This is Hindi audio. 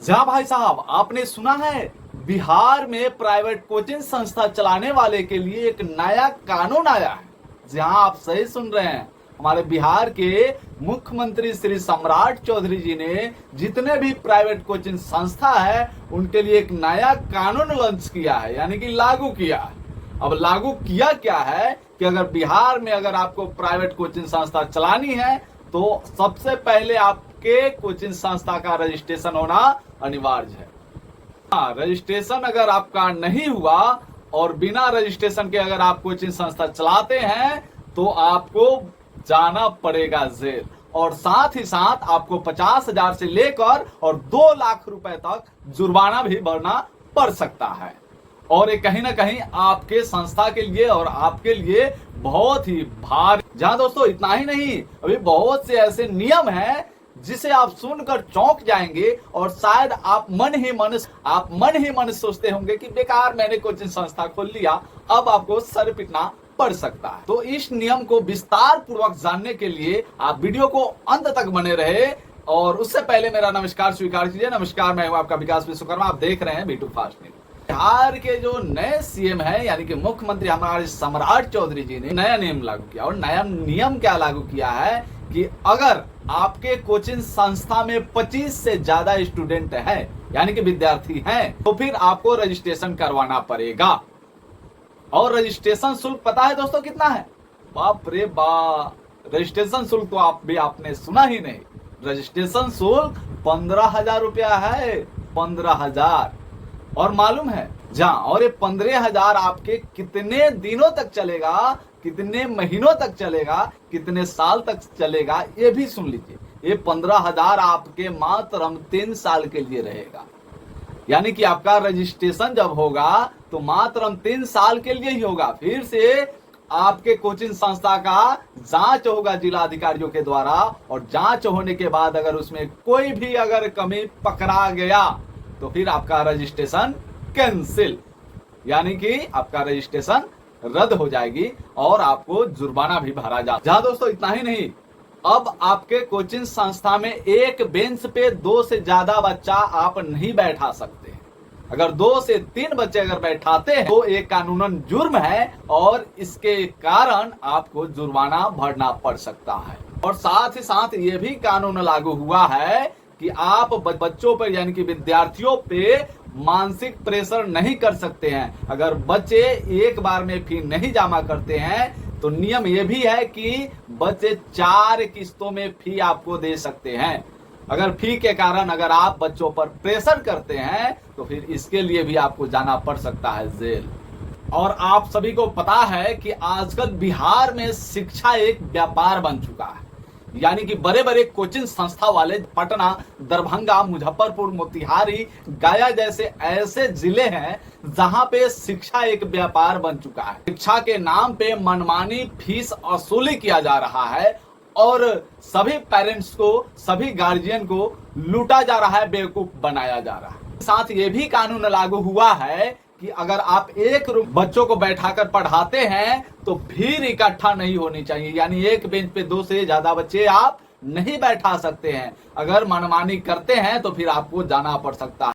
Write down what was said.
जहाँ भाई साहब आपने सुना है बिहार में प्राइवेट कोचिंग संस्था चलाने वाले के लिए एक नया कानून आया है। जहाँ आप सही सुन रहे हैं, हमारे बिहार के मुख्यमंत्री श्री सम्राट चौधरी जी ने जितने भी प्राइवेट कोचिंग संस्था है उनके लिए एक नया कानून लॉन्च किया है, यानी कि लागू किया है। अब लागू किया क्या है कि अगर बिहार में अगर आपको प्राइवेट कोचिंग संस्था चलानी है तो सबसे पहले आपके कोचिंग संस्था का रजिस्ट्रेशन होना अनिवार्य है। हाँ, रजिस्ट्रेशन अगर आपका नहीं हुआ और बिना रजिस्ट्रेशन के अगर आप कोचिंग संस्था चलाते हैं तो आपको जाना पड़ेगा जेल, और साथ ही साथ आपको 50,000 से लेकर और 2 लाख रुपए तक जुर्माना भी भरना पड़ सकता है। और ये कहीं ना कहीं आपके संस्था के लिए और आपके लिए बहुत ही भारी। जहां दोस्तों इतना ही नहीं, अभी बहुत से ऐसे नियम हैं जिसे आप सुनकर चौंक जाएंगे और शायद आप मन ही मन सोचते होंगे कि बेकार मैंने कोचिंग संस्था खोल लिया, अब आपको सर पिटना पड़ सकता है। तो इस नियम को विस्तार पूर्वक जानने के लिए आप वीडियो को अंत तक बने रहे। और उससे पहले मेरा नमस्कार स्वीकार कीजिए। नमस्कार, मैं हूं आपका विकास विश्वकर्मा। आप देख रहे हैं V2 फास्ट न्यूज। बिहार के जो नए सीएम है यानी कि मुख्यमंत्री हमारे सम्राट चौधरी जी ने नया नियम लागू किया। और नया नियम क्या लागू किया है कि अगर आपके कोचिंग संस्था में 25 से ज्यादा स्टूडेंट है यानी कि विद्यार्थी हैं, तो फिर आपको रजिस्ट्रेशन करवाना पड़ेगा। और रजिस्ट्रेशन शुल्क पता है दोस्तों कितना है? बाप रे बाप, रजिस्ट्रेशन शुल्क तो आपने सुना ही नहीं। रजिस्ट्रेशन शुल्क 15,000 रुपया है, 15,000। और मालूम है जहां, और ये 15,000 आपके कितने दिनों तक चलेगा, कितने महीनों तक चलेगा, कितने साल तक चलेगा, ये भी सुन लीजिए। ये 15,000 आपके मात्र 3 साल के लिए रहेगा। यानी कि आपका रजिस्ट्रेशन जब होगा तो मात्र 3 साल के लिए ही होगा। फिर से आपके कोचिंग संस्था का जांच होगा जिला अधिकारियों के द्वारा, और जांच होने के बाद अगर उसमें कोई भी अगर कमी पकड़ा गया तो फिर आपका रजिस्ट्रेशन कैंसिल, यानी कि आपका रजिस्ट्रेशन रद्द हो जाएगी और आपको जुर्माना भी भरा जा। जहां दोस्तों इतना ही नहीं, अब आपके कोचिंग संस्था में एक बेंच पे 2 से ज्यादा बच्चा आप नहीं बैठा सकते। अगर 2 से 3 बच्चे अगर बैठाते हैं तो एक कानूनन जुर्म है और इसके कारण आपको जुर्माना भरना पड़ सकता है। और साथ ही साथ ये भी कानून लागू हुआ है कि आप बच्चों पर यानी कि विद्यार्थियों पे मानसिक प्रेशर नहीं कर सकते हैं। अगर बच्चे एक बार में फी नहीं जमा करते हैं तो नियम यह भी है कि बच्चे 4 किस्तों में फी आपको दे सकते हैं। अगर फी के कारण अगर आप बच्चों पर प्रेशर करते हैं तो फिर इसके लिए भी आपको जाना पड़ सकता है जेल। और आप सभी को पता है कि आजकल बिहार में शिक्षा एक व्यापार बन चुका है। यानी कि बड़े बड़े कोचिंग संस्था वाले पटना, दरभंगा, मुजफ्फरपुर, मोतिहारी, गया जैसे ऐसे जिले हैं जहां पे शिक्षा एक व्यापार बन चुका है। शिक्षा के नाम पे मनमानी फीस वसूली किया जा रहा है और सभी पेरेंट्स को, सभी गार्जियन को लूटा जा रहा है, बेवकूफ बनाया जा रहा है। साथ ये भी कानून लागू हुआ है कि अगर आप एक रूम बच्चों को बैठाकर पढ़ाते हैं तो भीड़ इकट्ठा नहीं होनी चाहिए। यानी एक बेंच पे 2 से ज्यादा बच्चे आप नहीं बैठा सकते हैं। अगर मनमानी करते हैं तो फिर आपको जाना पड़ सकता है।